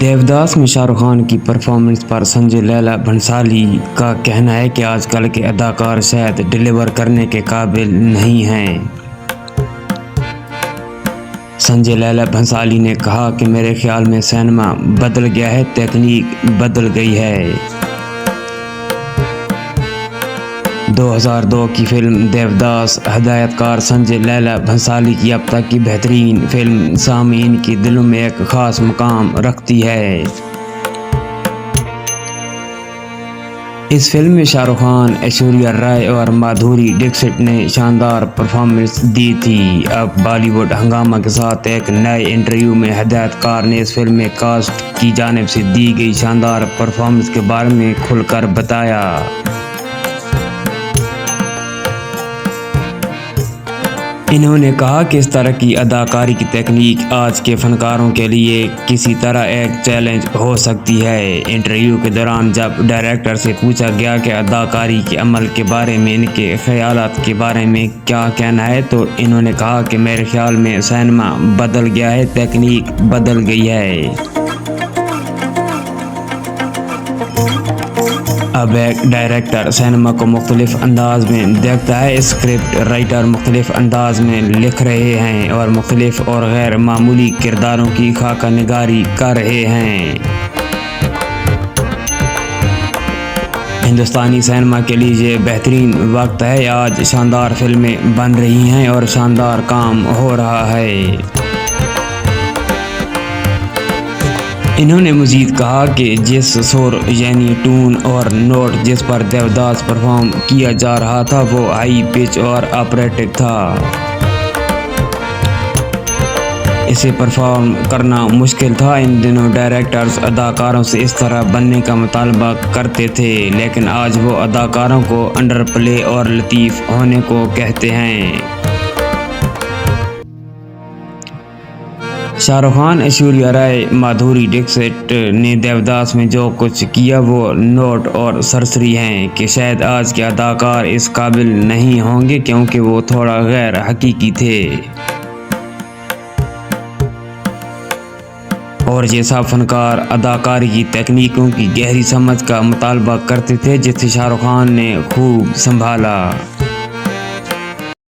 देवदास में शाहरुख खान की परफॉर्मेंस पर संजय लीला भंसाली का कहना है कि आजकल के अदाकार शायद डिलीवर करने के काबिल नहीं हैं। संजय लीला भंसाली ने कहा कि मेरे ख्याल में सिनेमा बदल गया है, तकनीक बदल गई है। 2002 की फिल्म देवदास हदायतकार संजय लीला भंसाली की अब तक की बेहतरीन फिल्म सामीन के दिलों में एक खास मुकाम रखती है। इस फिल्म में शाहरुख खान, ऐश्वर्या राय और माधुरी दीक्षित ने शानदार परफॉर्मेंस दी थी। अब बॉलीवुड हंगामा के साथ एक नए इंटरव्यू में हदायतकार ने इस फिल्म में कास्ट की जानिब से दी गई शानदार परफॉर्मेंस के बारे में खुलकर बताया। इन्होंने कहा कि इस तरह की अदाकारी की तकनीक आज के फनकारों के लिए किसी तरह एक चैलेंज हो सकती है। इंटरव्यू के दौरान जब डायरेक्टर से पूछा गया कि अदाकारी के अमल के बारे में इनके ख्यालात के बारे में क्या कहना है, तो इन्होंने कहा कि मेरे ख्याल में सिनेमा बदल गया है, तकनीक बदल गई है। अब एक डायरेक्टर सिनेमा को मुख्तलिफ अंदाज में देखता है। स्क्रिप्ट राइटर मुख्तलिफ अंदाज में लिख रहे हैं और मुख्तलिफ और गैर मामूली किरदारों की खाका निगारी कर रहे हैं। हिंदुस्तानी सिनेमा के लिए ये बेहतरीन वक्त है। आज शानदार फिल्में बन रही हैं और शानदार काम हो रहा है। इन्होंने मजीद कहा कि जिस सुर यानी टून और नोट जिस पर देवदास परफॉर्म किया जा रहा था वो हाई पिच और ऑपरेटिक था। इसे परफॉर्म करना मुश्किल था। इन दिनों डायरेक्टर्स अदाकारों से इस तरह बनने का मुतालबा करते थे, लेकिन आज वो अदाकारों को अंडर प्ले और लतीफ़ होने को कहते हैं। शाहरुख खान, ऐश्वर्या राय, माधुरी दीक्षित ने देवदास में जो कुछ किया वो नोट और सरसरी हैं कि शायद आज के अदाकार इस काबिल नहीं होंगे क्योंकि वो थोड़ा गैर हकीकी थे। और ये सब फनकार अदाकारी की तकनीकों की गहरी समझ का मुतालबा करते थे जिसे शाहरुख खान ने खूब संभाला।